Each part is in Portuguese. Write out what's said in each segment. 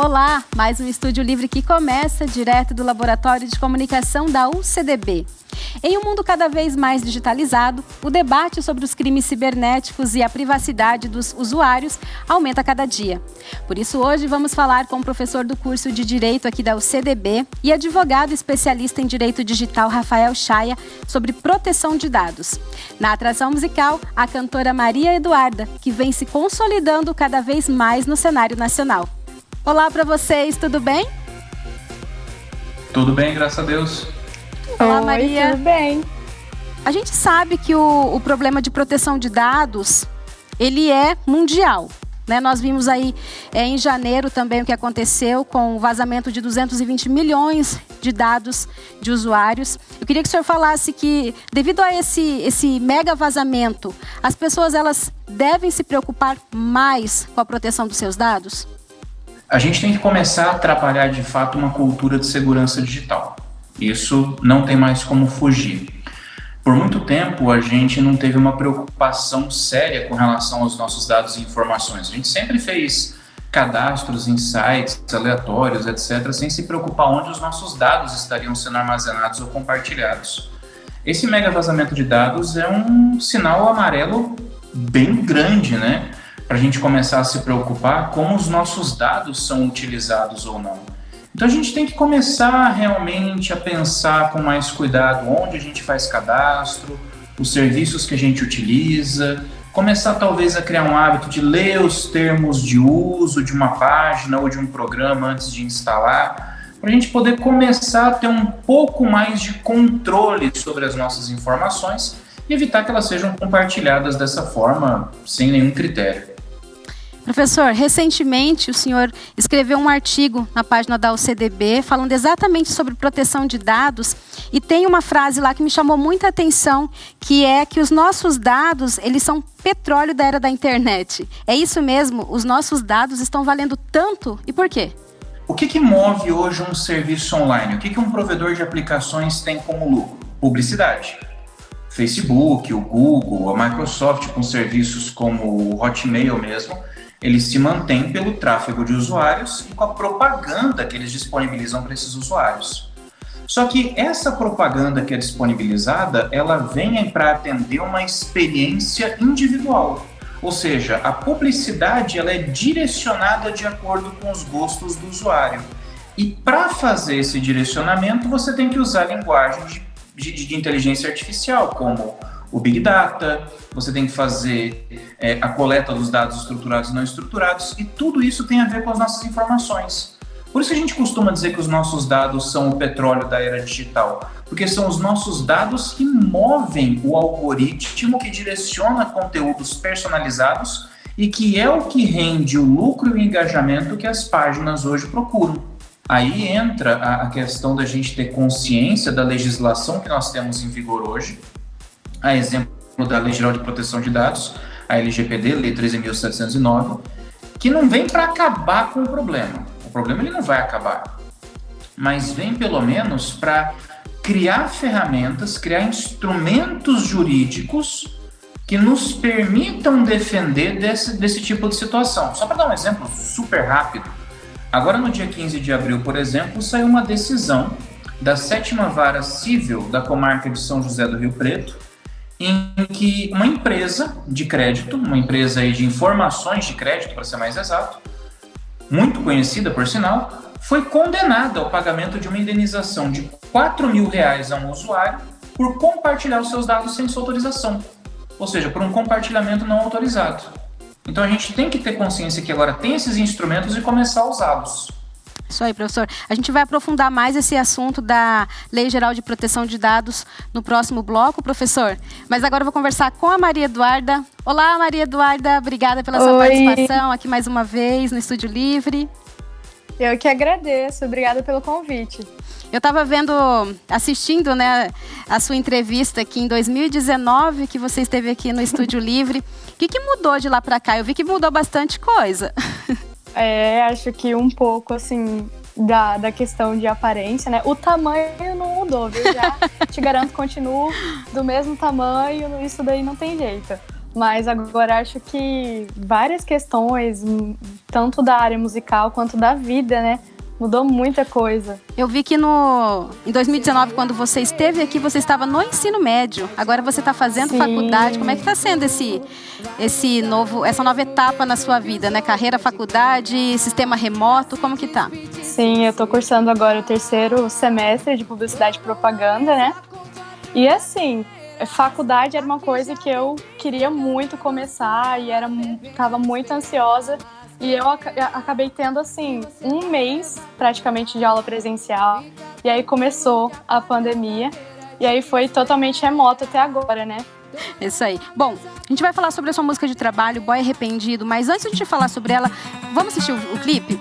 Olá, mais um Estúdio Livre que começa direto do Laboratório de Comunicação da UCDB. Em um mundo cada vez mais digitalizado, o debate sobre os crimes cibernéticos e a privacidade dos usuários aumenta a cada dia. Por isso, hoje vamos falar com o professor do curso de Direito aqui da UCDB e advogado especialista em Direito Digital, Rafael Chaia, sobre proteção de dados. Na atração musical, a cantora Maria Eduarda, que vem se consolidando cada vez mais no cenário nacional. Olá para vocês, tudo bem? Tudo bem, graças a Deus. Olá, Oi, Maria. Tudo bem? A gente sabe que o problema de proteção de dados, ele é mundial, né? Nós vimos aí em janeiro também o que aconteceu com o vazamento de 220 milhões de dados de usuários. Eu queria que o senhor falasse que, devido a esse mega vazamento, as pessoas elas devem se preocupar mais com a proteção dos seus dados? A gente tem que começar a trabalhar de fato uma cultura de segurança digital. Isso não tem mais como fugir. Por muito tempo a gente não teve uma preocupação séria com relação aos nossos dados e informações. A gente sempre fez cadastros em sites aleatórios, etc., sem se preocupar onde os nossos dados estariam sendo armazenados ou compartilhados. Esse mega vazamento de dados é um sinal amarelo bem grande, né? Para a gente começar a se preocupar como os nossos dados são utilizados ou não. Então a gente tem que começar realmente a pensar com mais cuidado onde a gente faz cadastro, os serviços que a gente utiliza, começar talvez a criar um hábito de ler os termos de uso de uma página ou de um programa antes de instalar, para a gente poder começar a ter um pouco mais de controle sobre as nossas informações e evitar que elas sejam compartilhadas dessa forma, sem nenhum critério. Professor, recentemente o senhor escreveu um artigo na página da UCDB falando exatamente sobre proteção de dados e tem uma frase lá que me chamou muita atenção, que é que os nossos dados, eles são petróleo da era da internet. É isso mesmo? Os nossos dados estão valendo tanto? E por quê? O que move hoje um serviço online? O que um provedor de aplicações tem como lucro? Publicidade. Facebook, o Google, a Microsoft com serviços como o Hotmail mesmo, eles se mantêm pelo tráfego de usuários e com a propaganda que eles disponibilizam para esses usuários. Só que essa propaganda que é disponibilizada, ela vem para atender uma experiência individual. Ou seja, a publicidade ela é direcionada de acordo com os gostos do usuário. E para fazer esse direcionamento, você tem que usar linguagem de inteligência artificial, como o Big Data, você tem que fazer a coleta dos dados estruturados e não estruturados, e tudo isso tem a ver com as nossas informações. Por isso que a gente costuma dizer que os nossos dados são o petróleo da era digital, porque são os nossos dados que movem o algoritmo que direciona conteúdos personalizados e que é o que rende o lucro e o engajamento que as páginas hoje procuram. Aí entra a questão da gente ter consciência da legislação que nós temos em vigor hoje, a exemplo da Lei Geral de Proteção de Dados, a LGPD, Lei 13.709, que não vem para acabar com o problema. O problema ele não vai acabar, mas vem pelo menos para criar ferramentas, criar instrumentos jurídicos que nos permitam defender desse tipo de situação. Só para dar um exemplo super rápido, agora no dia 15 de abril, por exemplo, saiu uma decisão da 7ª Vara Civil da Comarca de São José do Rio Preto, em que uma empresa de crédito, uma empresa aí de informações de crédito, para ser mais exato, muito conhecida por sinal, foi condenada ao pagamento de uma indenização de R$4.000 a um usuário por compartilhar os seus dados sem sua autorização, ou seja, por um compartilhamento não autorizado. Então a gente tem que ter consciência que agora tem esses instrumentos e começar a usá-los. Isso aí, professor. A gente vai aprofundar mais esse assunto da Lei Geral de Proteção de Dados no próximo bloco, professor. Mas agora eu vou conversar com a Maria Eduarda. Olá, Maria Eduarda. Obrigada pela sua participação aqui mais uma vez no Estúdio Livre. Eu que agradeço. Obrigada pelo convite. Eu estava assistindo, né, a sua entrevista aqui em 2019, que você esteve aqui no Estúdio Livre. O que mudou de lá para cá? Eu vi que mudou bastante coisa. Acho que um pouco, assim, da questão de aparência, né? O tamanho não mudou, viu? Já te garanto, continuo do mesmo tamanho, isso daí não tem jeito. Mas agora acho que várias questões, tanto da área musical quanto da vida, né? Mudou muita coisa. Eu vi que em 2019, quando você esteve aqui, você estava no ensino médio. Agora você está fazendo Sim. faculdade. Como é que está sendo essa nova etapa na sua vida, né? Carreira, faculdade, sistema remoto, como que tá? Sim, eu estou cursando agora o 3º semestre de Publicidade e Propaganda, né? E assim, faculdade era uma coisa que eu queria muito começar e estava muito ansiosa. E eu acabei tendo, assim, um mês praticamente de aula presencial. E aí começou a pandemia. E aí foi totalmente remoto até agora, né? Isso aí. Bom, a gente vai falar sobre a sua música de trabalho, Boy Arrependido. Mas antes de a gente falar sobre ela, vamos assistir o clipe?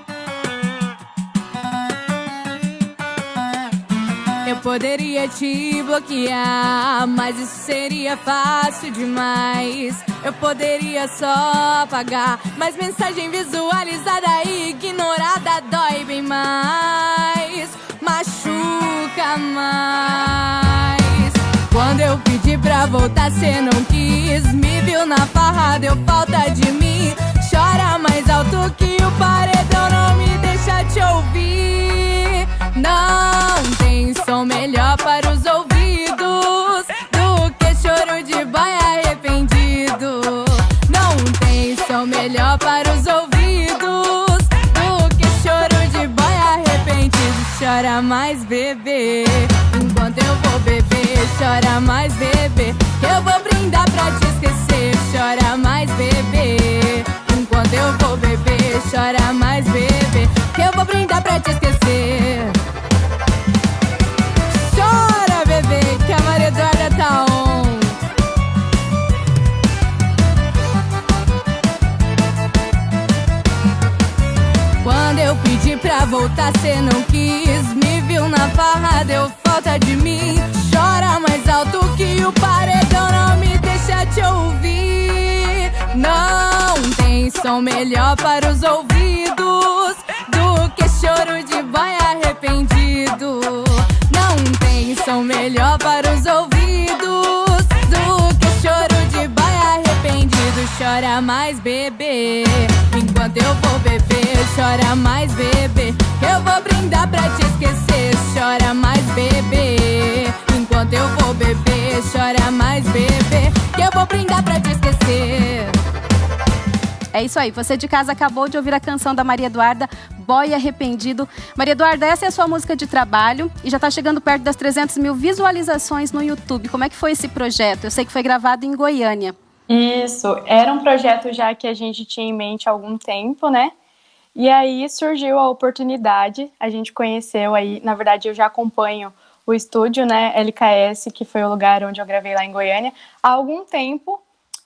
Eu poderia te bloquear, mas isso seria fácil demais. Eu poderia só apagar, mas mensagem visualizada e ignorada dói bem mais, machuca mais. Quando eu pedi pra voltar, cê não quis. Me viu na farra, deu falta de mim. Chora mais alto que o paredão, não me deixa te ouvir. Não tem som melhor para os ouvidos do que choro de boy arrependido. Não tem som melhor para os ouvidos do que choro de boy arrependido. Chora mais, bebê, enquanto eu vou beber. Chora mais, bebê, que eu vou brindar pra te esquecer. Chora mais, bebê, enquanto eu vou beber. Chora mais, bebê, que eu vou brindar pra te esquecer. Chora, bebê, que a Maria Eduarda tá on. Quando eu pedi pra voltar, cê não quis. Me viu na farra, deu falta de mim. Chora mais alto que o paredão, não me deixa te ouvir. Não tem som melhor para os ouvidos do que choro de boy arrependido. Não tem som melhor para os ouvidos do que choro de boy arrependido. Chora mais, bebê, enquanto eu vou beber. Chora mais, bebê, que eu vou brindar pra te esquecer. Chora mais, bebê, enquanto eu vou beber. Chora mais, bebê, que eu vou brindar pra te esquecer. É isso aí, você de casa acabou de ouvir a canção da Maria Eduarda, Boy Arrependido. Maria Eduarda, essa é a sua música de trabalho e já está chegando perto das 300 mil visualizações no YouTube. Como é que foi esse projeto? Eu sei que foi gravado em Goiânia. Isso, era um projeto já que a gente tinha em mente há algum tempo, né? E aí surgiu a oportunidade, a gente conheceu aí, na verdade eu já acompanho o estúdio, né, LKS, que foi o lugar onde eu gravei lá em Goiânia, há algum tempo.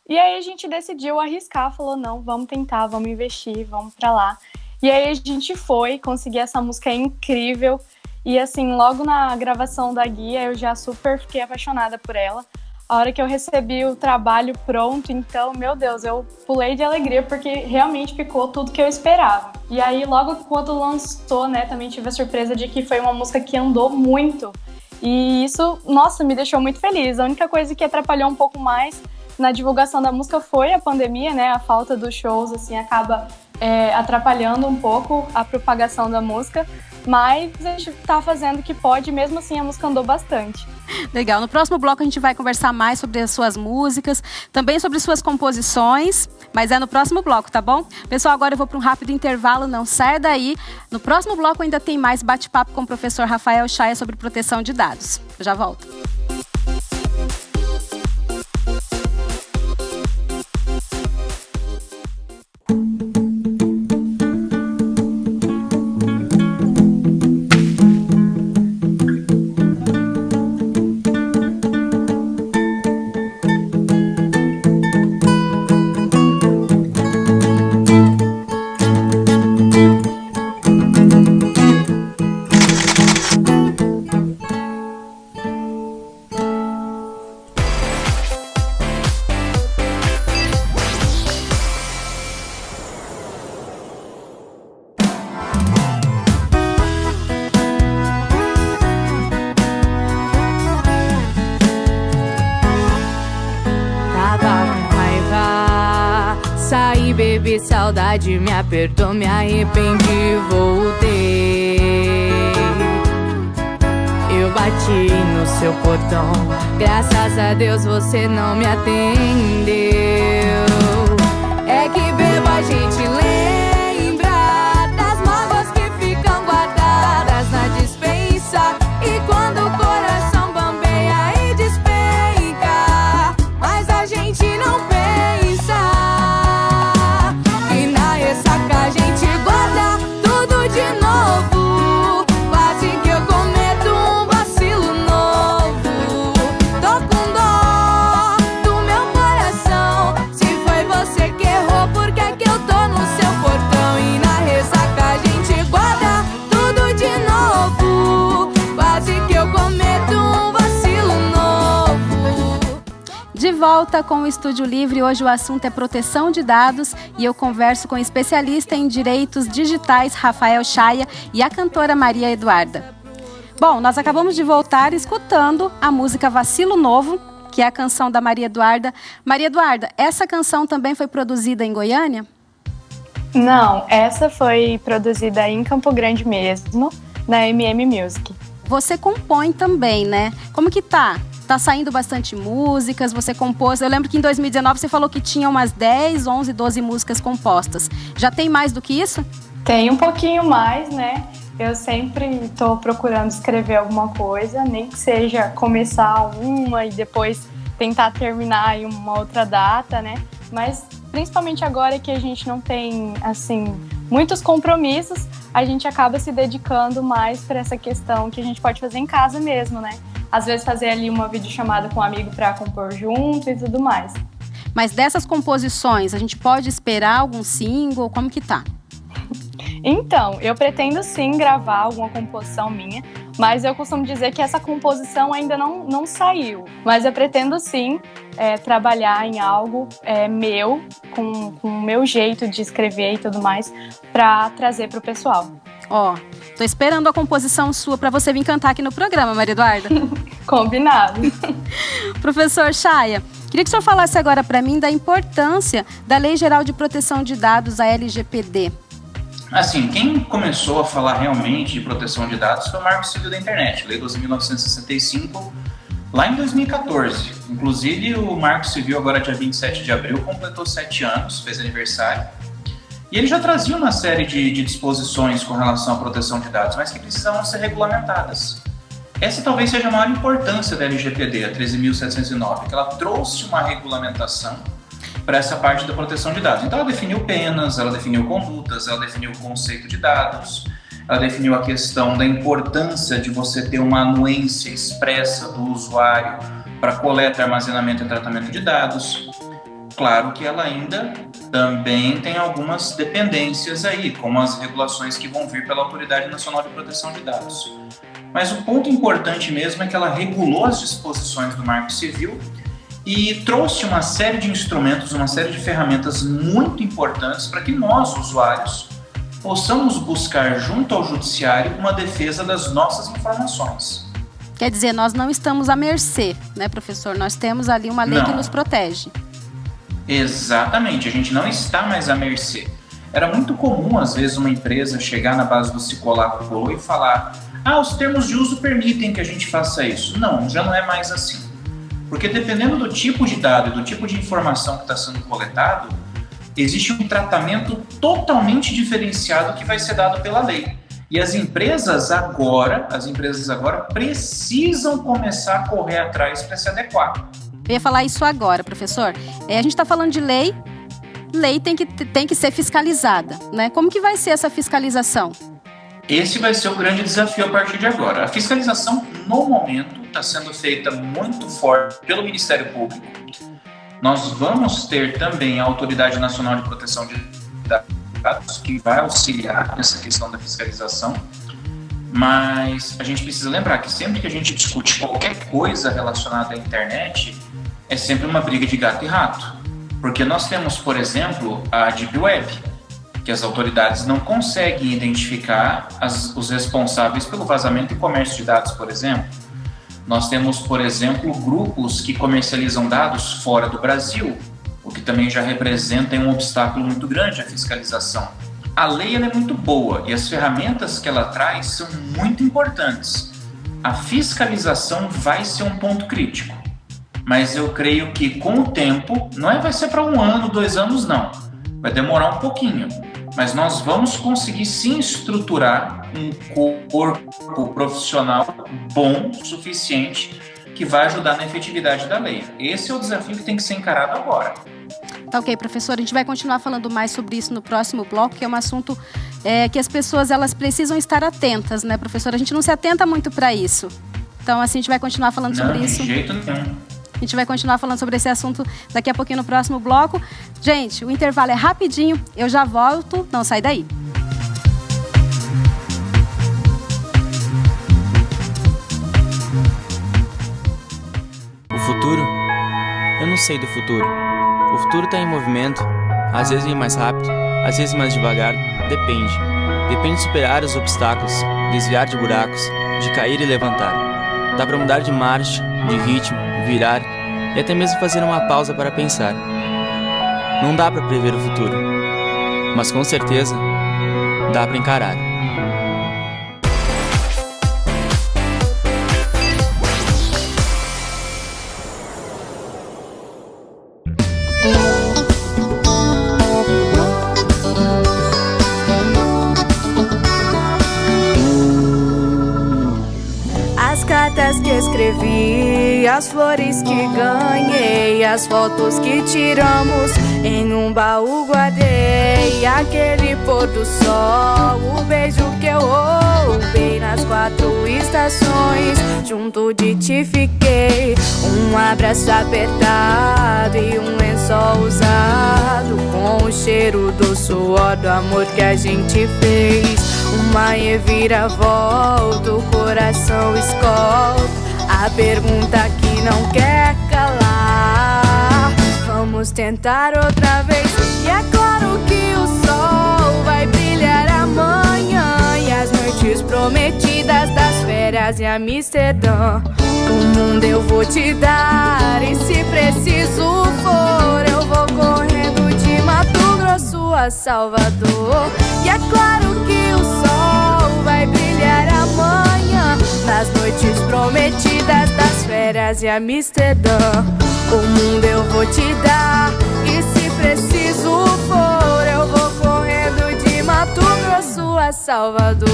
E aí a gente decidiu arriscar, falou, não, vamos tentar, vamos investir, vamos pra lá. E aí a gente foi, consegui essa música incrível. E assim, logo na gravação da guia, eu já super fiquei apaixonada por ela. A hora que eu recebi o trabalho pronto, então, meu Deus, eu pulei de alegria, porque realmente ficou tudo que eu esperava. E aí, logo quando lançou, né, também tive a surpresa de que foi uma música que andou muito. E isso, nossa, me deixou muito feliz. A única coisa que atrapalhou um pouco mais na divulgação da música foi a pandemia, né? A falta dos shows, assim, acaba atrapalhando um pouco a propagação da música. Mas a gente tá fazendo o que pode, mesmo assim a música andou bastante. Legal. No próximo bloco a gente vai conversar mais sobre as suas músicas, também sobre suas composições, mas é no próximo bloco, tá bom? Pessoal, agora eu vou para um rápido intervalo, não saia daí. No próximo bloco ainda tem mais bate-papo com o professor Rafael Chaia sobre proteção de dados. Eu já volto. Tive saudade, me apertou, me arrependi, voltei. Eu bati no seu portão, graças a Deus você não me atendeu. É que bebo a gente lembra das mágoas que ficam guardadas na despensa. E quando o coração bambeia e despenca, mas a gente não pensa. E na ressaca a gente guarda tudo de novo, quase que eu cometo um vacilo novo. Tô com dó do meu coração, se foi você que errou, por que que eu tô no seu portão? E na ressaca a gente guarda tudo de novo, quase que eu cometo um vacilo novo. De volta com o Estúdio Livre, hoje o assunto é proteção de dados e eu converso com o especialista em direitos digitais, Rafael Chaya, e a cantora Maria Eduarda. Bom, nós acabamos de voltar escutando a música Vacilo Novo, que é a canção da Maria Eduarda. Maria Eduarda, essa canção também foi produzida em Goiânia? Não, essa foi produzida em Campo Grande mesmo, na MM Music. Você compõe também, né? Como que tá? Tá saindo bastante músicas, você compôs. Eu lembro que em 2019 você falou que tinha umas 10, 11, 12 músicas compostas. Já tem mais do que isso? Tem um pouquinho mais, né? Eu sempre estou procurando escrever alguma coisa, nem que seja começar uma e depois tentar terminar em uma outra data, né? Mas principalmente agora que a gente não tem, assim, muitos compromissos, a gente acaba se dedicando mais para essa questão que a gente pode fazer em casa mesmo, né? Às vezes fazer ali uma videochamada com um amigo para compor junto e tudo mais. Mas dessas composições, a gente pode esperar algum single? Como que tá? Então, eu pretendo sim gravar alguma composição minha, mas eu costumo dizer que essa composição ainda não saiu. Mas eu pretendo sim trabalhar em algo meu, com o meu jeito de escrever e tudo mais, para trazer para o pessoal. Ó, tô esperando a composição sua para você vir cantar aqui no programa, Maria Eduarda. Combinado. Professor Chaya, queria que o senhor falasse agora para mim da importância da Lei Geral de Proteção de Dados, a LGPD. Assim, quem começou a falar realmente de proteção de dados foi o Marco Civil da Internet, Lei 12.965, lá em 2014. Inclusive, o Marco Civil, agora dia 27 de abril, completou 7 anos, fez aniversário. E ele já trazia uma série de disposições com relação à proteção de dados, mas que precisavam ser regulamentadas. Essa talvez seja a maior importância da LGPD, a 13.709, que ela trouxe uma regulamentação para essa parte da proteção de dados. Então ela definiu penas, ela definiu condutas, ela definiu o conceito de dados, ela definiu a questão da importância de você ter uma anuência expressa do usuário para coleta, armazenamento e tratamento de dados. Claro que ela ainda também tem algumas dependências aí, como as regulações que vão vir pela Autoridade Nacional de Proteção de Dados. Mas o ponto importante mesmo é que ela regulou as disposições do Marco Civil e trouxe uma série de instrumentos, uma série de ferramentas muito importantes para que nós, usuários, possamos buscar junto ao Judiciário uma defesa das nossas informações. Quer dizer, nós não estamos à mercê, né, professor? Nós temos ali uma lei que nos protege. Exatamente, a gente não está mais à mercê. Era muito comum, às vezes, uma empresa chegar na base do Cicolá e falar: os termos de uso permitem que a gente faça isso. Não, já não é mais assim. Porque dependendo do tipo de dado e do tipo de informação que está sendo coletado, existe um tratamento totalmente diferenciado que vai ser dado pela lei. E as empresas agora precisam começar a correr atrás para se adequar. Eu ia falar isso agora, professor. A gente está falando de lei tem que ser fiscalizada, né? Como que vai ser essa fiscalização? Esse vai ser o grande desafio a partir de agora. A fiscalização, no momento, está sendo feita muito forte pelo Ministério Público. Nós vamos ter também a Autoridade Nacional de Proteção de Dados, que vai auxiliar nessa questão da fiscalização. Mas a gente precisa lembrar que sempre que a gente discute qualquer coisa relacionada à internet, é sempre uma briga de gato e rato. Porque nós temos, por exemplo, a Deep Web, que as autoridades não conseguem identificar os responsáveis pelo vazamento e comércio de dados, por exemplo. Nós temos, por exemplo, grupos que comercializam dados fora do Brasil. o que também já representa um obstáculo muito grande à fiscalização. A lei ela é muito boa e as ferramentas que ela traz são muito importantes. A fiscalização vai ser um ponto crítico, mas eu creio que com o tempo, vai ser para 1 ano, 2 anos não, vai demorar um pouquinho, mas nós vamos conseguir sim estruturar um corpo profissional bom o suficiente que vai ajudar na efetividade da lei. Esse é o desafio que tem que ser encarado agora. Tá ok, professor. A gente vai continuar falando mais sobre isso no próximo bloco, que é um assunto que as pessoas elas precisam estar atentas, né, professor? A gente não se atenta muito para isso. Então, assim, a gente vai continuar falando sobre isso. De jeito nenhum. A gente vai continuar falando sobre esse assunto daqui a pouquinho no próximo bloco. Gente, o intervalo é rapidinho. Eu já volto. Não sai daí. O futuro? Eu não sei do futuro. O futuro está em movimento. Às vezes vem mais rápido, às vezes mais devagar. Depende. Depende de superar os obstáculos, desviar de buracos, de cair e levantar. Dá para mudar de marcha, de ritmo, virar e até mesmo fazer uma pausa para pensar. Não dá para prever o futuro, mas com certeza dá para encarar. Que escrevi, as flores que ganhei, as fotos que tiramos, em um baú guardei. Aquele pôr do sol, o beijo que eu roubei nas 4 estações, junto de ti fiquei. Um abraço apertado e um lençol usado, com o cheiro do suor do amor que a gente fez. Uma reviravolta, o coração escolta a pergunta que não quer calar. Vamos tentar outra vez. E é claro que o sol vai brilhar amanhã, e as noites prometidas das férias em Amsterdã. O mundo eu vou te dar, e se preciso for, eu vou correndo de Mato Grosso a Salvador. E é claro que o sol vai brilhar amanhã, nas noites prometidas das férias em Amsterdã. O mundo eu vou te dar, e se preciso for, eu vou correndo de Mato Grosso a Salvador.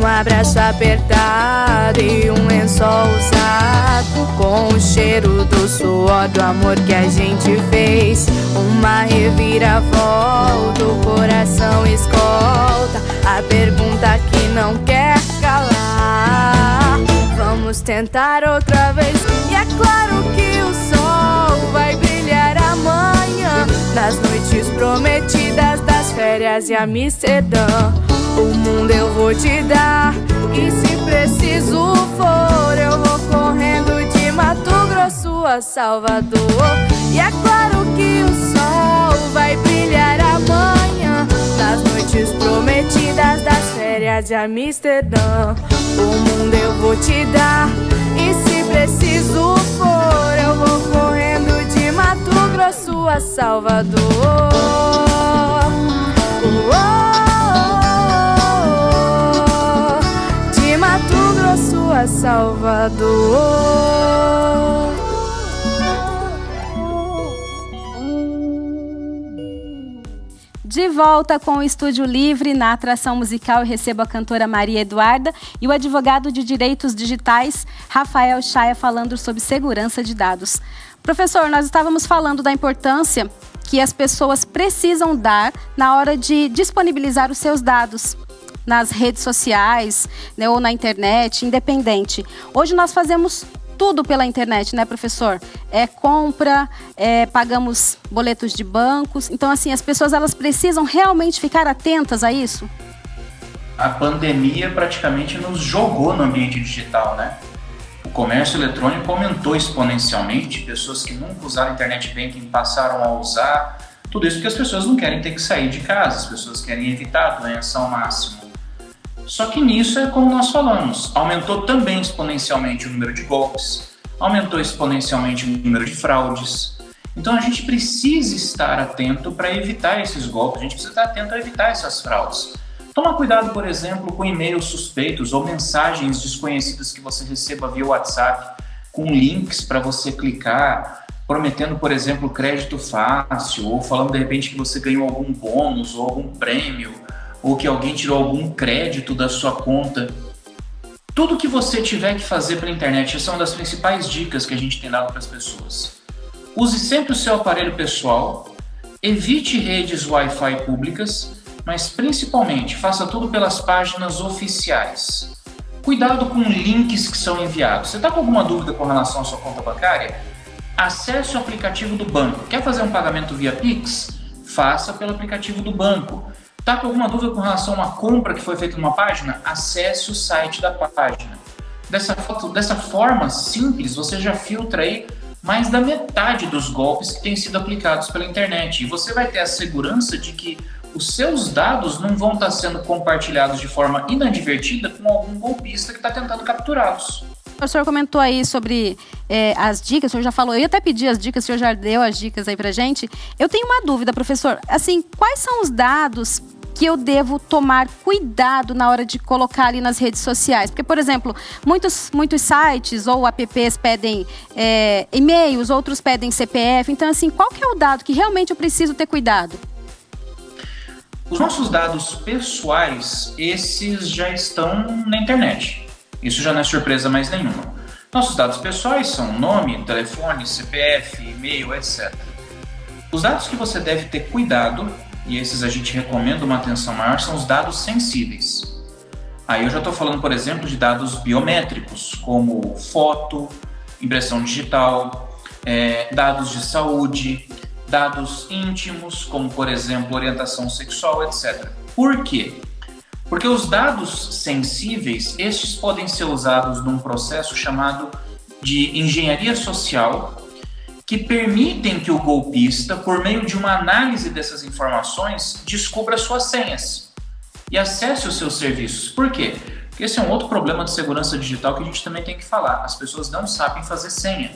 Um abraço apertado e um lençol usado, com o cheiro do suor do amor que a gente fez. Uma reviravolta, o coração escolta a pergunta que não quer calar. Vamos tentar outra vez. E é claro que o sol vai brilhar amanhã, nas noites prometidas das férias em Amsterdã. O mundo eu vou te dar, e se preciso for, eu vou correndo de Mato Grosso a Salvador. E é claro que o sol vai brilhar amanhã, nas noites prometidas das férias de Amsterdã. O mundo eu vou te dar, e se preciso for, eu vou correndo de Mato Grosso a Salvador. Mato Grosso a Salvador. De volta com o Estúdio Livre, na atração musical eu recebo a cantora Maria Eduarda e o advogado de direitos digitais Rafael Chaia falando sobre segurança de dados. Professor, nós estávamos falando da importância que as pessoas precisam dar na hora de disponibilizar os seus dados nas redes sociais, né, ou na internet, independente. Hoje nós fazemos tudo pela internet, né, professor? Compra, pagamos boletos de bancos. Então, assim, as pessoas elas precisam realmente ficar atentas a isso? A pandemia praticamente nos jogou no ambiente digital, né? O comércio eletrônico aumentou exponencialmente, pessoas que nunca usaram internet banking passaram a usar. Tudo isso porque as pessoas não querem ter que sair de casa, as pessoas querem evitar a doença ao máximo. Só que nisso é como nós falamos, aumentou também exponencialmente o número de golpes, aumentou exponencialmente o número de fraudes. Então a gente precisa estar atento para evitar esses golpes, a gente precisa estar atento a evitar essas fraudes. Toma cuidado, por exemplo, com e-mails suspeitos ou mensagens desconhecidas que você receba via WhatsApp, com links para você clicar, prometendo, por exemplo, crédito fácil, ou falando de repente que você ganhou algum bônus ou algum prêmio, ou que alguém tirou algum crédito da sua conta. Tudo que você tiver que fazer pela internet, essa é uma das principais dicas que a gente tem dado para as pessoas. Use sempre o seu aparelho pessoal, evite redes Wi-Fi públicas, mas principalmente faça tudo pelas páginas oficiais. Cuidado com links que são enviados. Você está com alguma dúvida com relação à sua conta bancária? Acesse o aplicativo do banco. Quer fazer um pagamento via Pix? Faça pelo aplicativo do banco. Está com alguma dúvida com relação a uma compra que foi feita numa página? Acesse o site da página. Dessa forma simples, você já filtra aí mais da metade dos golpes que têm sido aplicados pela internet. E você vai ter a segurança de que os seus dados não vão estar sendo compartilhados de forma inadvertida com algum golpista que está tentando capturá-los. O senhor comentou aí sobre as dicas, o senhor já falou, eu ia até pedir as dicas, o senhor já deu as dicas aí pra gente. Eu tenho uma dúvida, professor, assim, quais são os dados que eu devo tomar cuidado na hora de colocar ali nas redes sociais? Porque, por exemplo, muitos sites ou apps pedem e-mails, outros pedem CPF, então assim, qual que é o dado que realmente eu preciso ter cuidado? Os nossos dados pessoais, esses já estão na internet. Isso já não é surpresa mais nenhuma. Nossos dados pessoais são nome, telefone, CPF, e-mail, etc. Os dados que você deve ter cuidado, e esses a gente recomenda uma atenção maior, são os dados sensíveis. Aí eu já estou falando, por exemplo, de dados biométricos, como foto, impressão digital, dados de saúde, dados íntimos, como, por exemplo, orientação sexual, etc. Por quê? Porque os dados sensíveis, estes podem ser usados num processo chamado de engenharia social, que permitem que o golpista, por meio de uma análise dessas informações, descubra suas senhas e acesse os seus serviços. Por quê? Porque esse é um outro problema de segurança digital que a gente também tem que falar. As pessoas não sabem fazer senha.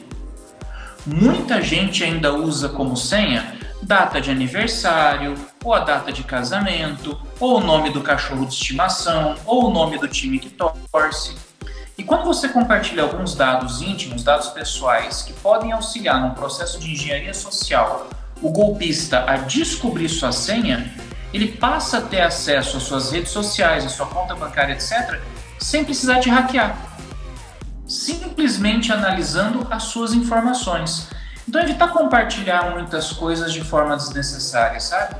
Muita gente ainda usa como senha data de aniversário, ou a data de casamento, ou o nome do cachorro de estimação, ou o nome do time que torce. E quando você compartilha alguns dados íntimos, dados pessoais, que podem auxiliar num processo de engenharia social, o golpista a descobrir sua senha, ele passa a ter acesso às suas redes sociais, à sua conta bancária, etc., sem precisar te hackear. Simplesmente analisando as suas informações. Então, evitar compartilhar muitas coisas de forma desnecessária, sabe?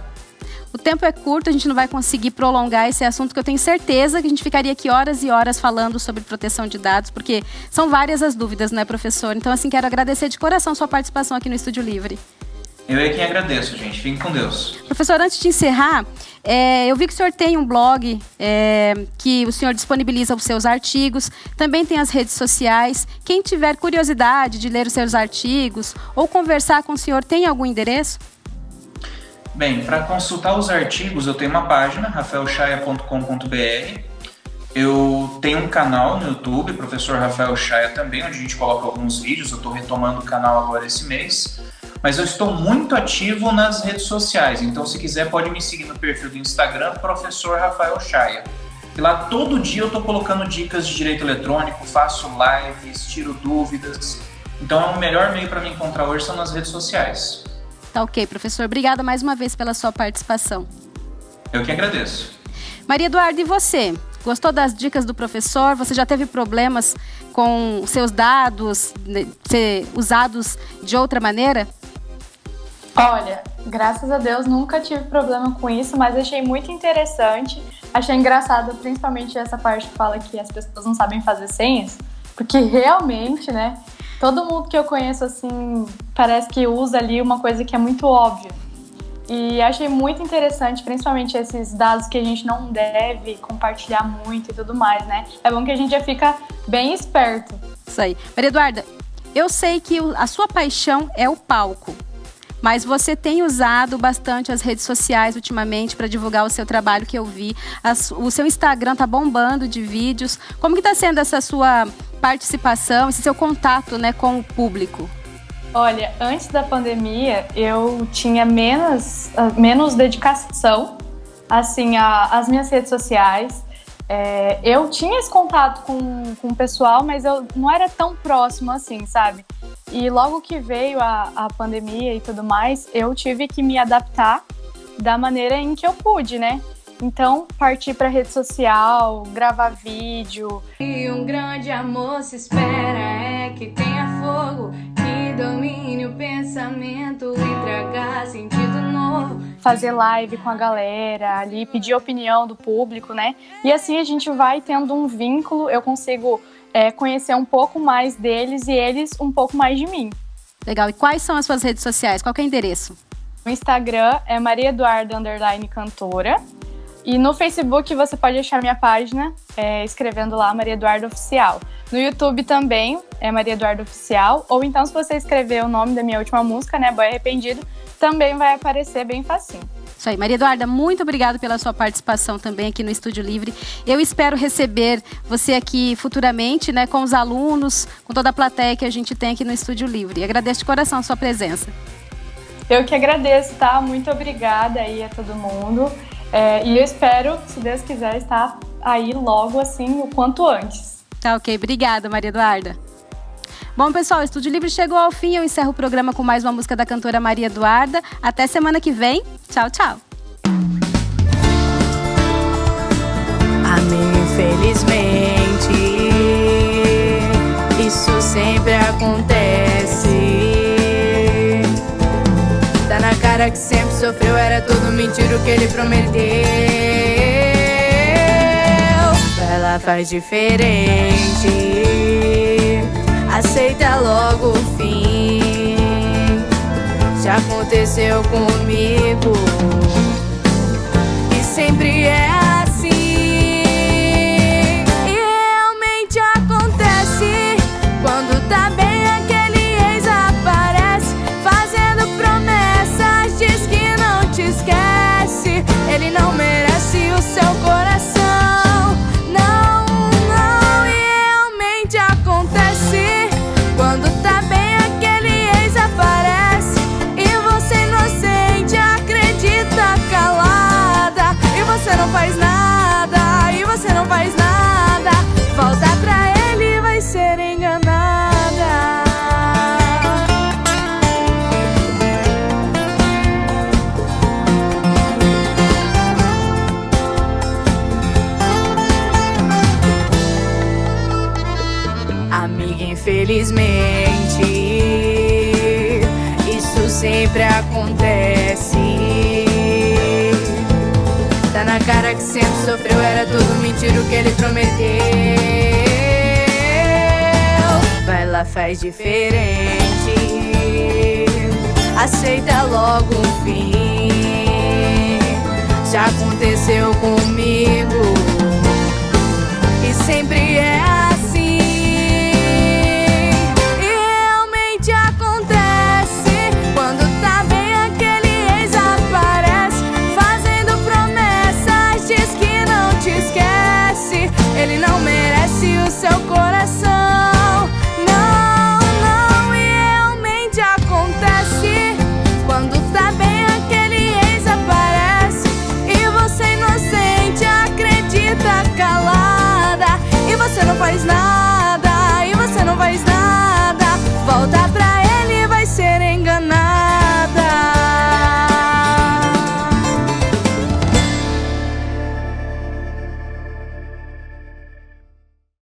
O tempo é curto, a gente não vai conseguir prolongar esse assunto, que eu tenho certeza que a gente ficaria aqui horas e horas falando sobre proteção de dados, porque são várias as dúvidas, não é, professor? Então, assim, quero agradecer de coração sua participação aqui no Estúdio Livre. Eu é quem agradeço, gente. Fiquem com Deus. Professor, antes de encerrar, eu vi que o senhor tem um blog, que o senhor disponibiliza os seus artigos, também tem as redes sociais. Quem tiver curiosidade de ler os seus artigos ou conversar com o senhor, tem algum endereço? Bem, para consultar os artigos, eu tenho uma página, rafaelchaia.com.br. Eu tenho um canal no YouTube, Professor Rafael Chaia também, onde a gente coloca alguns vídeos. Eu estou retomando o canal agora esse mês. Mas eu estou muito ativo nas redes sociais, então se quiser pode me seguir no perfil do Instagram, Professor Rafael Chaia. E lá todo dia eu estou colocando dicas de direito eletrônico, faço lives, tiro dúvidas. Então o melhor meio para me encontrar hoje são nas redes sociais. Tá ok, professor. Obrigada mais uma vez pela sua participação. Eu que agradeço. Maria Eduarda, e você? Gostou das dicas do professor? Você já teve problemas com seus dados ser usados de outra maneira? Olha, graças a Deus nunca tive problema com isso, mas achei muito interessante. Achei engraçado, principalmente essa parte que fala que as pessoas não sabem fazer senhas, porque realmente, né, todo mundo que eu conheço, assim, parece que usa ali uma coisa que é muito óbvia. E achei muito interessante, principalmente esses dados que a gente não deve compartilhar muito e tudo mais, né? É bom que a gente já fica bem esperto. Isso aí. Maria Eduarda, eu sei que a sua paixão é o palco. mas você tem usado bastante as redes sociais ultimamente para divulgar o seu trabalho, que eu vi. O seu Instagram tá bombando de vídeos. Como que tá sendo essa sua participação, esse seu contato, né, com o público? Olha, antes da pandemia, eu tinha menos dedicação, assim, às minhas redes sociais. Eu tinha esse contato com o pessoal, mas eu não era tão próximo assim, sabe? E logo que veio a pandemia e tudo mais, eu tive que me adaptar da maneira em que eu pude, né? Então, parti para rede social, gravar vídeo. E um grande amor se espera, que tenha fogo, que domine o pensamento e traga sentido novo. Fazer live com a galera ali, pedir opinião do público, né? E assim a gente vai tendo um vínculo, eu consigo conhecer um pouco mais deles e eles um pouco mais de mim. Legal. E quais são as suas redes sociais? Qual que é o endereço? O Instagram é mariaeduarda_cantora. E no Facebook você pode achar minha página escrevendo lá Maria Eduarda Oficial. No YouTube também é Maria Eduarda Oficial. Ou então, se você escrever o nome da minha última música, né, Boy Arrependido, também vai aparecer bem facinho. Isso aí. Maria Eduarda, muito obrigada pela sua participação também aqui no Estúdio Livre. Eu espero receber você aqui futuramente, né, com os alunos, com toda a plateia que a gente tem aqui no Estúdio Livre. E agradeço de coração a sua presença. Eu que agradeço, tá? Muito obrigada aí a todo mundo. E eu espero, se Deus quiser, estar aí logo, assim, o quanto antes. Tá ok. Obrigada, Maria Eduarda. Bom, pessoal, o Estúdio Livre chegou ao fim. Eu encerro o programa com mais uma música da cantora Maria Eduarda. Até semana que vem. Tchau, tchau. Infelizmente, isso sempre acontece. Tá na cara que sempre sofreu, era tudo mentira o que ele prometeu. Ela faz diferente, aceita logo o fim. Já aconteceu comigo e sempre é assim. E realmente acontece quando tá bem, aquele ex aparece fazendo promessas, diz que não te esquece. Ele não merece o seu coração. Não, não. E realmente acontece quando tá bem, aquele ex aparece e você inocente acredita calada. E você não faz nada, e você não faz nada. Volta pra ele e vai ser enganada. Amiga, infelizmente, isso sempre acontece. Tá na cara que sempre sofreu, era tudo mentira o que ele prometeu. Vai lá, faz diferente, aceita logo o fim. Já aconteceu comigo e sempre é assim. E realmente acontece quando tá bem, aquele ex aparece fazendo promessas, diz que não te esquece. Ele não merece o seu coração. Não, não. E realmente acontece quando tá bem, aquele ex aparece e você inocente acredita calada. E você não faz nada.